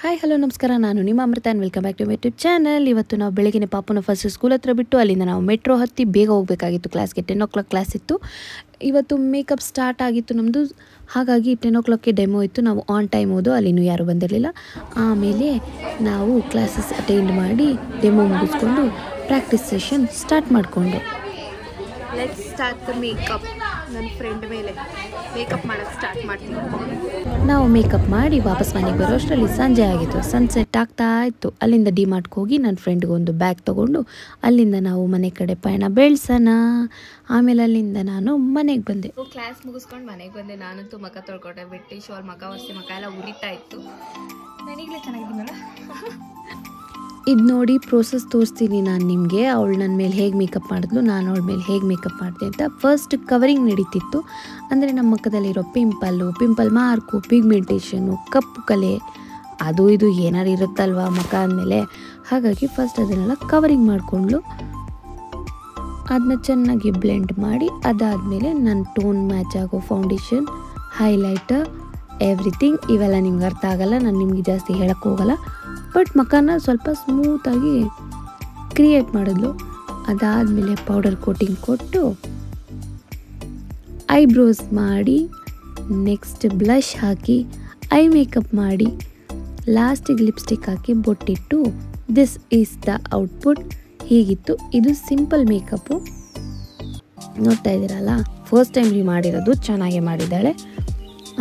Hi hello ನಮಸ್ಕಾರ, ನಾನು ನಿಮ್ಮ Amrutha and welcome back to my YouTube channel. ಇವತ್ತು ನಾವು ಬೆಳಗ್ಗೆ ಪಾಪನ ಫಸ್ಟ್ ಸ್ಕೂಲ್ ಹತ್ರ ಬಿಟ್ಟು ಅಲ್ಲಿಂದ ನಾವು ಮೆಟ್ರೋ ಹತ್ತಿ ಬೇಗ ಹೋಗಬೇಕಾಗಿತ್ತು. ಕ್ಲಾಸ್ಗೆ 10 o'clock ಕ್ಲಾಸ್ ಇತ್ತು. ಇವತ್ತು ಮೇಕಪ್ ಸ್ಟಾರ್ಟ್ ಆಗಿತ್ತು ನಮ್ಮದು. ಹಾಗಾಗಿ 10 o'clockಗೆ ಡೆಮೋ ಇತ್ತು. ನಾವು ಆನ್ ಟೈಮ್ ಹೋದೋ, ಅಲ್ಲಿನೂ ಯಾರೂ ಬಂದಿರಲಿಲ್ಲ. ಆಮೇಲೆ ನಾವು ಕ್ಲಾಸಸ್ ಅಟೆಂಡ್ ಮಾಡಿ ಡೆಮೋ ಮುಗಿಸ್ಕೊಂಡು ಪ್ರಾಕ್ಟೀಸ್ ಸೆಷನ್ ಸ್ಟಾರ್ಟ್ ಮಾಡಿಕೊಂಡು ಲೆಟ್ಸ್ ಸ್ಟಾರ್ಟ್ ದ ಮೇಕಪ್. ನನ್ನ ಫ್ರೆಂಡ್ ಮೇಲೆ ಮೇಕಪ್ ಮಾಡೋಕ್ಕೆ ಸ್ಟಾರ್ಟ್ ಮಾಡ್ತೀವಿ. ನಾವು ಮೇಕಪ್ ಮಾಡಿ ವಾಪಸ್ ಮನೆಗೆ ಬರೋ ಅಷ್ಟರಲ್ಲಿ ಸಂಜೆ ಆಗಿತ್ತು. ಸನ್ಸೆಟ್ ಆಗ್ತಾ ಇತ್ತು. ಅಲ್ಲಿಂದ ಡಿಮಾರ್ಟ್ಗೆ ಹೋಗಿ ನನ್ನ ಫ್ರೆಂಡ್ಗೆ ಒಂದು ಬ್ಯಾಗ್ ತೊಗೊಂಡು ಅಲ್ಲಿಂದ ನಾವು ಮನೆ ಕಡೆ ಪಯಣ ಬೆಳೆಸೋಣ. ಆಮೇಲೆ ಅಲ್ಲಿಂದ ನಾನು ಮನೆಗೆ ಬಂದೆ. ಕ್ಲಾಸ್ ಮುಗಿಸ್ಕೊಂಡು ಮನೆಗೆ ಬಂದೆ. ನಾನಂತೂ ಮಖ ತೊಳ್ಕೊಟ್ಟೆ, ಬಿಟ್ಟು ಶೋಲ್ ಮಖ ಒರೆಸಿ ಮಖ ಎಲ್ಲ ಉರಿತಾ ಇತ್ತು. ನನಗಲೇ ಚೆನ್ನಾಗಿದ್ದೀನಲ್ಲ. ಇದು ನೋಡಿ ಪ್ರೋಸೆಸ್ ತೋರಿಸ್ತೀನಿ ನಾನು ನಿಮಗೆ. ಅವಳು ನನ್ನ ಮೇಲೆ ಹೇಗೆ ಮೇಕಪ್ ಮಾಡಿದ್ಲು, ನಾನು ಅವಳ ಮೇಲೆ ಹೇಗೆ ಮೇಕಪ್ ಮಾಡಿದೆ ಅಂತ. ಫಸ್ಟ್ ಕವರಿಂಗ್ ನಡೀತಿತ್ತು. ಅಂದರೆ ನಮ್ಮ ಮುಖದಲ್ಲಿರೋ ಪಿಂಪಲ್ ಮಾರ್ಕು, ಪಿಗ್ಮೆಂಟೇಷನ್ನು, ಕಪ್ಪು ಕಲೆ, ಅದು ಇದು ಏನಾರು ಇರುತ್ತಲ್ವ ಮುಖ ಅಂದಮೇಲೆ. ಹಾಗಾಗಿ ಫಸ್ಟ್ ಅದನ್ನೆಲ್ಲ ಕವರಿಂಗ್ ಮಾಡಿಕೊಂಡ್ಲು. ಅದನ್ನ ಚೆನ್ನಾಗಿ ಬ್ಲೆಂಡ್ ಮಾಡಿ ಅದಾದಮೇಲೆ ನನ್ನ ಟೋನ್ ಮ್ಯಾಚ್ ಆಗೋ ಫೌಂಡೇಶನ್, ಹೈಲೈಟರ್, ಎವ್ರಿಥಿಂಗ್ ಇವೆಲ್ಲ ನಿಮ್ಗೆ ಅರ್ಥ ಆಗಲ್ಲ, ನಾನು ನಿಮಗೆ ಜಾಸ್ತಿ ಹೇಳಕ್ಕೆ ಹೋಗಲ್ಲ. ಬಟ್ ಮುಖನ ಸ್ವಲ್ಪ ಸ್ಮೂತಾಗಿ ಕ್ರಿಯೇಟ್ ಮಾಡಿದ್ಲು. ಅದಾದಮೇಲೆ ಪೌಡರ್ ಕೋಟಿಂಗ್ ಕೊಟ್ಟು ಐಬ್ರೋಸ್ ಮಾಡಿ, ನೆಕ್ಸ್ಟ್ ಬ್ಲಷ್ ಹಾಕಿ, ಐ ಮೇಕಪ್ ಮಾಡಿ, ಲಾಸ್ಟಿಗೆ ಲಿಪ್ಸ್ಟಿಕ್ ಹಾಕಿ ಬೊಟ್ಟಿಟ್ಟು ದಿಸ್ ಈಸ್ ದ ಔಟ್ಪುಟ್. ಹೀಗಿತ್ತು. ಇದು ಸಿಂಪಲ್ ಮೇಕಪ್ಪು. ನೋಡ್ತಾ ಇದ್ದೀರಲ್ಲ, ಫಸ್ಟ್ ಟೈಮ್ ಮಾಡಿರೋದು, ಚೆನ್ನಾಗೇ ಮಾಡಿದ್ದಾಳೆ.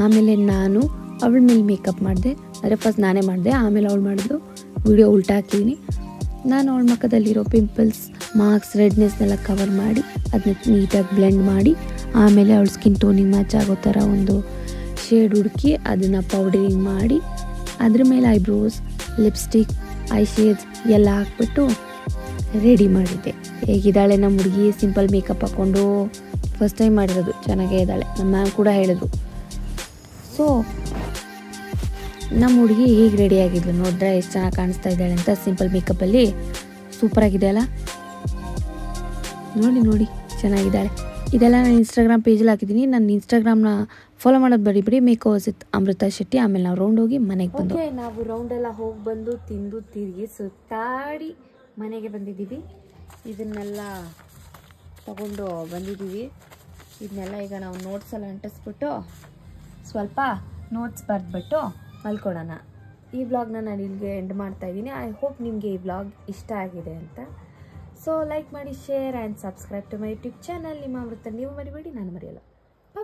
ಆಮೇಲೆ ನಾನು ಅವಳ ಮೇಲೆ ಮೇಕಪ್ ಮಾಡಿದೆ. ಅಂದರೆ ಫಸ್ಟ್ ನಾನೇ ಮಾಡಿದೆ, ಆಮೇಲೆ ಅವಳು ಮಾಡಿದ್ಲು. ವಿಡಿಯೋ ಉಲ್ಟಾ ಹಾಕಿದ್ದೀನಿ. ನಾನು ಅವಳ ಮುಖದಲ್ಲಿರೋ ಪಿಂಪಲ್ಸ್, ಮಾರ್ಕ್ಸ್, ರೆಡ್ನೆಸ್ನೆಲ್ಲ ಕವರ್ ಮಾಡಿ ಅದನ್ನ ನೀಟಾಗಿ ಬ್ಲೆಂಡ್ ಮಾಡಿ, ಆಮೇಲೆ ಅವಳ ಸ್ಕಿನ್ ಟೋನಿಗೆ ಮ್ಯಾಚ್ ಆಗೋ ಥರ ಒಂದು ಶೇಡ್ ಹುಡುಕಿ ಅದನ್ನು ಪೌಡರಿಂಗ್ ಮಾಡಿ, ಅದ್ರ ಮೇಲೆ ಐಬ್ರೋಸ್, ಲಿಪ್ಸ್ಟಿಕ್, ಐ ಶೇಡ್ಸ್ ಎಲ್ಲ ಹಾಕ್ಬಿಟ್ಟು ರೆಡಿ ಮಾಡಿದ್ದೆ. ಹೇಗಿದ್ದಾಳೆ ನಮ್ಮ ಹುಡುಗಿ? ಸಿಂಪಲ್ ಮೇಕಪ್ ಹಾಕ್ಕೊಂಡು ಫಸ್ಟ್ ಟೈಮ್ ಮಾಡಿರೋದು, ಚೆನ್ನಾಗೇ ಇದ್ದಾಳೆ. ನಮ್ಮ ಮ್ಯಾಮ್ ಕೂಡ ಹೇಳಿದ್ರು. ಸೊ ನಮ್ಮ ಹುಡುಗಿ ಹೇಗೆ ರೆಡಿಯಾಗಿದ್ಲು ನೋಡಿದ್ರೆ ಎಷ್ಟು ಚೆನ್ನಾಗಿ ಕಾಣಿಸ್ತಾ ಇದ್ದಾಳೆ ಅಂತ. ಸಿಂಪಲ್ ಮೇಕಪ್ಪಲ್ಲಿ ಸೂಪರಾಗಿದೆ ಅಲ್ಲ. ನೋಡಿ ಚೆನ್ನಾಗಿದ್ದಾಳೆ. ಇದೆಲ್ಲ ನಾನು ಇನ್ಸ್ಟಾಗ್ರಾಮ್ ಪೇಜಲ್ಲಿ ಹಾಕಿದ್ದೀನಿ. ನನ್ನ ಇನ್ಸ್ಟಾಗ್ರಾಮ್ನ ಫಾಲೋ ಮಾಡೋದು ಬರೀಬಿಡಿ, ಮೇಕಪ್ ವಿತ್ ಅಮೃತ ಶೆಟ್ಟಿ. ಆಮೇಲೆ ನಾವು ರೌಂಡ್ ಹೋಗಿ ಮನೆಗೆ ಬಂದು ನಾವು ರೌಂಡೆಲ್ಲ ಹೋಗಿ ಬಂದು ತಿಂದು ತಿರುಗಿ ಸುತ್ತಾಡಿ ಮನೆಗೆ ಬಂದಿದ್ದೀವಿ. ಇದನ್ನೆಲ್ಲ ತಗೊಂಡು ಬಂದಿದ್ದೀವಿ. ಇದನ್ನೆಲ್ಲ ಈಗ ನಾವು ನೋಟ್ಸೆಲ್ಲ ಅಂಟಿಸ್ಬಿಟ್ಟು ಸ್ವಲ್ಪ ನೋಟ್ಸ್ ಬರೆದ್ಬಿಟ್ಟು ಮಲ್ಕೊಡೋಣ. ಈ ವ್ಲಾಗ್ನ ನಾನು ಇಲ್ಲಿಗೆ ಎಂಡ್ ಮಾಡ್ತಾ ಇದ್ದೀನಿ. ಐ ಹೋಪ್ ನಿಮಗೆ ಈ ವ್ಲಾಗ್ ಇಷ್ಟ ಆಗಿದೆ ಅಂತ. ಸೊ ಲೈಕ್ ಮಾಡಿ, share and subscribe to my YouTube channel. ನಿಮ್ಮ ಅಮೃತ ನೀವು ಮರಿಬೇಡಿ, ನಾನು ಮರೆಯಲ್ಲ.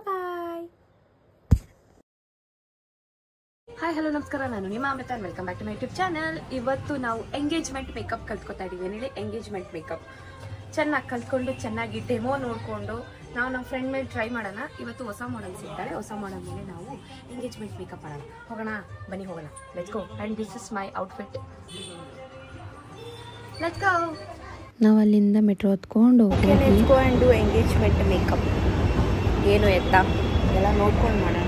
ಬಾಯ್. ಹಾಯ್ ಹಲೋ ನಮಸ್ಕಾರ, ನಾನು ನಿಮ್ಮ Amrutha and welcome back to my YouTube channel. ಇವತ್ತು ನಾವು ಎಂಗೇಜ್ಮೆಂಟ್ ಮೇಕಪ್ ಕಲ್ತ್ಕೊತಾ ಇದ್ದೀವಿ. ಏನೇಳಿ ಎಂಗೇಜ್ಮೆಂಟ್ ಮೇಕಪ್ ಚೆನ್ನಾಗಿ ಕಲ್ತ್ಕೊಂಡು, ಚೆನ್ನಾಗಿ ಡೆಮೋ ನೋಡಿಕೊಂಡು ನಾವು ನಮ್ಮ ಫ್ರೆಂಡ್ ಮೇಲೆ ಟ್ರೈ ಮಾಡೋಣ. ಇವತ್ತು ಹೊಸ ಮಾಡೆಲ್ ಸಿಗ್ತಾಳೆ. ಹೊಸ ಮಾಡೆಲ್ ಮೇಲೆ ನಾವು ಎಂಗೇಜ್ಮೆಂಟ್ ಮೇಕಪ್ ಮಾಡೋಣ. ಹೋಗೋಣ, ಬನ್ನಿ ಹೋಗೋಣ. Let's go. And this is my outfit. Let's go. ನಾವು ಅಲ್ಲಿಂದ ಮೆಟ್ರೋ ಹೊತ್ಕೊಂಡು ನಿಂತ್ಕೊಂಡು ಎಂಗೇಜ್ಮೆಂಟ್ ಮೇಕಪ್ ಏನು ಎತ್ತಾ ಎಲ್ಲ ನೋಡ್ಕೊಂಡು ಮಾಡೋಣ.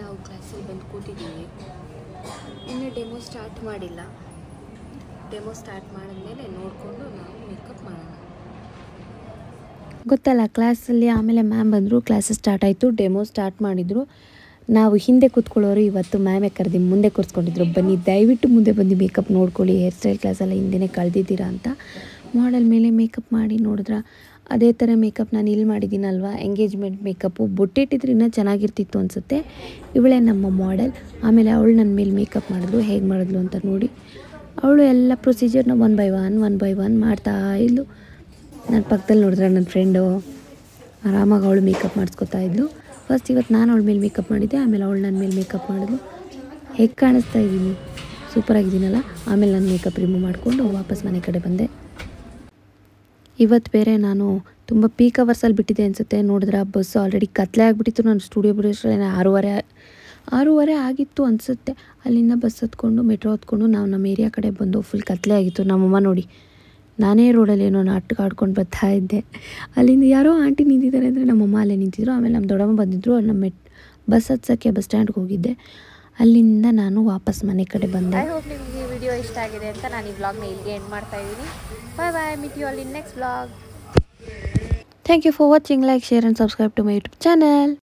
ನಾವು ಕ್ಲಾಸಲ್ಲಿ ಬಂದು ಕೂತಿದ್ದೀವಿ. ಇನ್ನೂ ಡೆಮೋ ಸ್ಟಾರ್ಟ್ ಮಾಡಿಲ್ಲ. ಡೆಮೋ ಸ್ಟಾರ್ಟ್ ಮಾಡಿದ್ಮೇಲೆ ನೋಡಿಕೊಂಡು ನಾವು ಮೇಕಪ್ ಮಾಡೋಣ. ಗೊತ್ತಲ್ಲ, ಕ್ಲಾಸಲ್ಲಿ ಆಮೇಲೆ ಮ್ಯಾಮ್ ಬಂದರು. ಕ್ಲಾಸಸ್ ಸ್ಟಾರ್ಟ್ ಆಯಿತು, ಡೆಮೋ ಸ್ಟಾರ್ಟ್ ಮಾಡಿದರು. ನಾವು ಹಿಂದೆ ಕೂತ್ಕೊಳ್ಳೋರು ಇವತ್ತು ಮ್ಯಾಮೇ ಕರೆದು ಮುಂದೆ ಕೂರಿಸ್ಕೊಂಡಿದ್ರು. ಬನ್ನಿ ದಯವಿಟ್ಟು ಮುಂದೆ ಬಂದು ಮೇಕಪ್ ನೋಡ್ಕೊಳ್ಳಿ, ಹೇರ್ ಸ್ಟೈಲ್ ಕ್ಲಾಸೆಲ್ಲ ಹಿಂದೆ ಕಳೆದಿದ್ದೀರಾ ಅಂತ. ಮಾಡೆಲ್ ಮೇಲೆ ಮೇಕಪ್ ಮಾಡಿ ನೋಡಿದ್ರೆ ಅದೇ ಥರ ಮೇಕಪ್ ನಾನು ಇಲ್ಲಿ ಮಾಡಿದ್ದೀನಲ್ವ, ಎಂಗೇಜ್ಮೆಂಟ್ ಮೇಕಪ್ಪು. ಬೊಟ್ಟಿಟ್ಟಿದ್ರೆ ಇನ್ನೂ ಚೆನ್ನಾಗಿರ್ತಿತ್ತು ಅನಿಸುತ್ತೆ. ಇವಳೇ ನಮ್ಮ ಮಾಡೆಲ್. ಆಮೇಲೆ ಅವಳು ನನ್ನ ಮೇಲೆ ಮೇಕಪ್ ಮಾಡಿದ್ಲು. ಹೇಗೆ ಮಾಡಿದ್ಲು ಅಂತ ನೋಡಿ. ಅವಳು ಎಲ್ಲ ಪ್ರೊಸೀಜರ್ನ ಒನ್ ಬೈ ಒನ್ ಮಾಡ್ತಾ ಇದ್ಲು. ನನ್ನ ಪಕ್ಕದಲ್ಲಿ ನೋಡಿದ್ರೆ ನನ್ನ ಫ್ರೆಂಡು ಆರಾಮಾಗಿ ಅವಳು ಮೇಕಪ್ ಮಾಡಿಸ್ಕೊತಾ ಇದ್ಲು. ಫಸ್ಟ್ ಇವತ್ತು ನಾನು ಅವಳ ಮೇಲೆ ಮೇಕಪ್ ಮಾಡಿದ್ದೆ, ಆಮೇಲೆ ಅವಳು ನನ್ನ ಮೇಲೆ ಮೇಕಪ್ ಮಾಡಿದ್ಲು. ಹೇಗೆ ಕಾಣಿಸ್ತಾ ಇದ್ದೀನಿ? ಸೂಪರಾಗಿದ್ದೀನಲ್ಲ. ಆಮೇಲೆ ನಾನು ಮೇಕಪ್ ರಿಮೂವ್ ಮಾಡಿಕೊಂಡು ವಾಪಸ್ ಮನೆ ಕಡೆ ಬಂದೆ. ಇವತ್ತು ಬೇರೆ ನಾನು ತುಂಬ ಪೀಕ್ ಅವರ್ಸಲ್ಲಿ ಬಿಟ್ಟಿದ್ದೆ ಅನಿಸುತ್ತೆ. ನೋಡಿದ್ರೆ ಬಸ್ ಆಲ್ರೆಡಿ ಕತ್ಲೆ ಆಗಿಬಿಟ್ಟಿತ್ತು. ನಾನು ಸ್ಟುಡಿಯೋ ಬಿಡೋಷ್ಟರಲ್ಲಿ 6:30 ಆಗಿತ್ತು ಅನಿಸುತ್ತೆ. ಅಲ್ಲಿಂದ ಬಸ್ ಹತ್ಕೊಂಡು ಮೆಟ್ರೋ ಹತ್ಕೊಂಡು ನಾವು ನಮ್ಮ ಏರಿಯಾ ಕಡೆ ಬಂದು ಫುಲ್ ಕತ್ಲೆ ಆಗಿತ್ತು. ನಮ್ಮಮ್ಮ ನೋಡಿ, ನಾನೇ ರೋಡಲ್ಲಿ ಏನೋ ನಾಟಕ ಆಡ್ಕೊಂಡು ಬರ್ತಾ ಇದ್ದೆ. ಅಲ್ಲಿಂದ ಯಾರೋ ಆಂಟಿ ನಿಂತಿದ್ದಾರೆ ಅಂದರೆ ನಮ್ಮಮ್ಮ ಅಲ್ಲೇ ನಿಂತಿದ್ರು. ಆಮೇಲೆ ನಮ್ಮ ದೊಡ್ಡಮ್ಮ ಬಂದಿದ್ದರು. ನಮ್ಮ ಬಸ್ ಹತ್ಸೋಕ್ಕೆ ಬಸ್ ಸ್ಟ್ಯಾಂಡ್ಗೆ ಹೋಗಿದ್ದೆ. ಅಲ್ಲಿಂದ ನಾನು ವಾಪಸ್ ಮನೆ ಕಡೆ ಬಂದೆ. ಐ ಹೋಪ್ ನಿಮಗೆ ಈ ವಿಡಿಯೋ ಇಷ್ಟ ಆಗಿದೆ ಅಂತ ನಾನು ಈ ವ್ಲಾಗ್ನ ಇಲ್ಲಿಗೆ ಎಂಡ್ ಮಾಡ್ತಾ ಇದ್ದೀನಿ. Bye. Meet you all in next vlog. Thank you for watching. Like, share and subscribe to my YouTube channel.